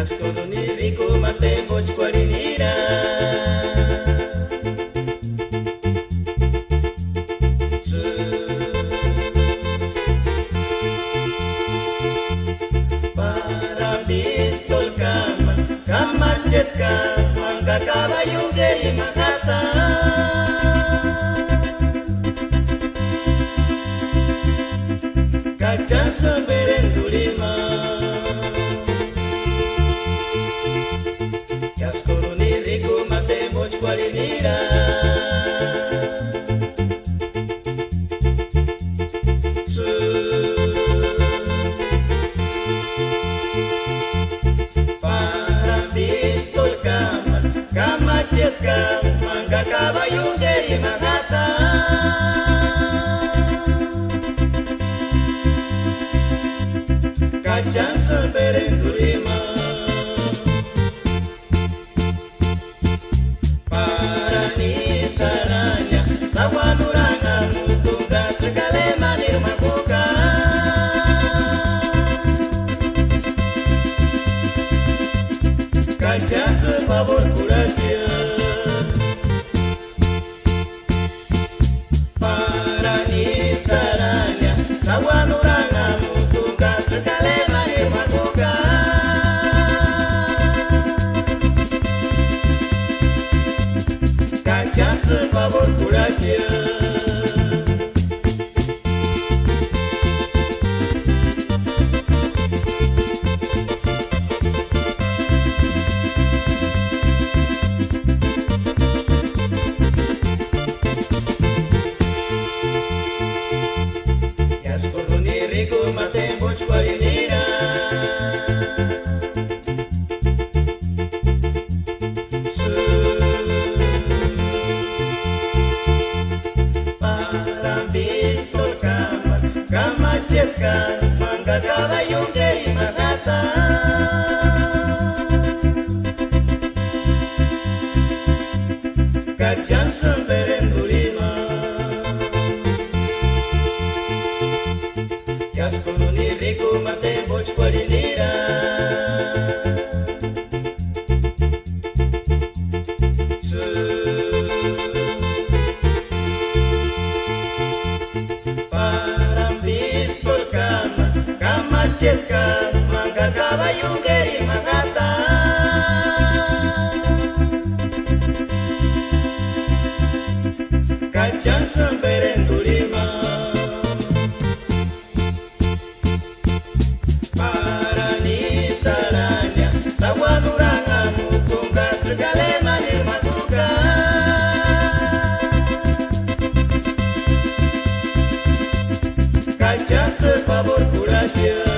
Nascono nel rico ma tempo squalinira. Para pistol kamacet ka, mangga kabayong dari Makata. Kacang seberen dulima. Qualinira para pistol kamacet ka, mangga kabayong dari Makata. Kacang seberen dulima. Kacang sepabor kuraja para nisaranya sawan urangamu tunggal sekali manir makuka. Kacang sepabor kuraja rico ma tempo squalinira. Para pistol kamacet ka, mangga kabayong dari Makata. Kacang seberen dulima. Nascono nel rico ma tempo squalinira. Para pistol kamacet ka, mangga kabayong dari Makata. Kacang seberen dulima. Kacang sepabor kuraja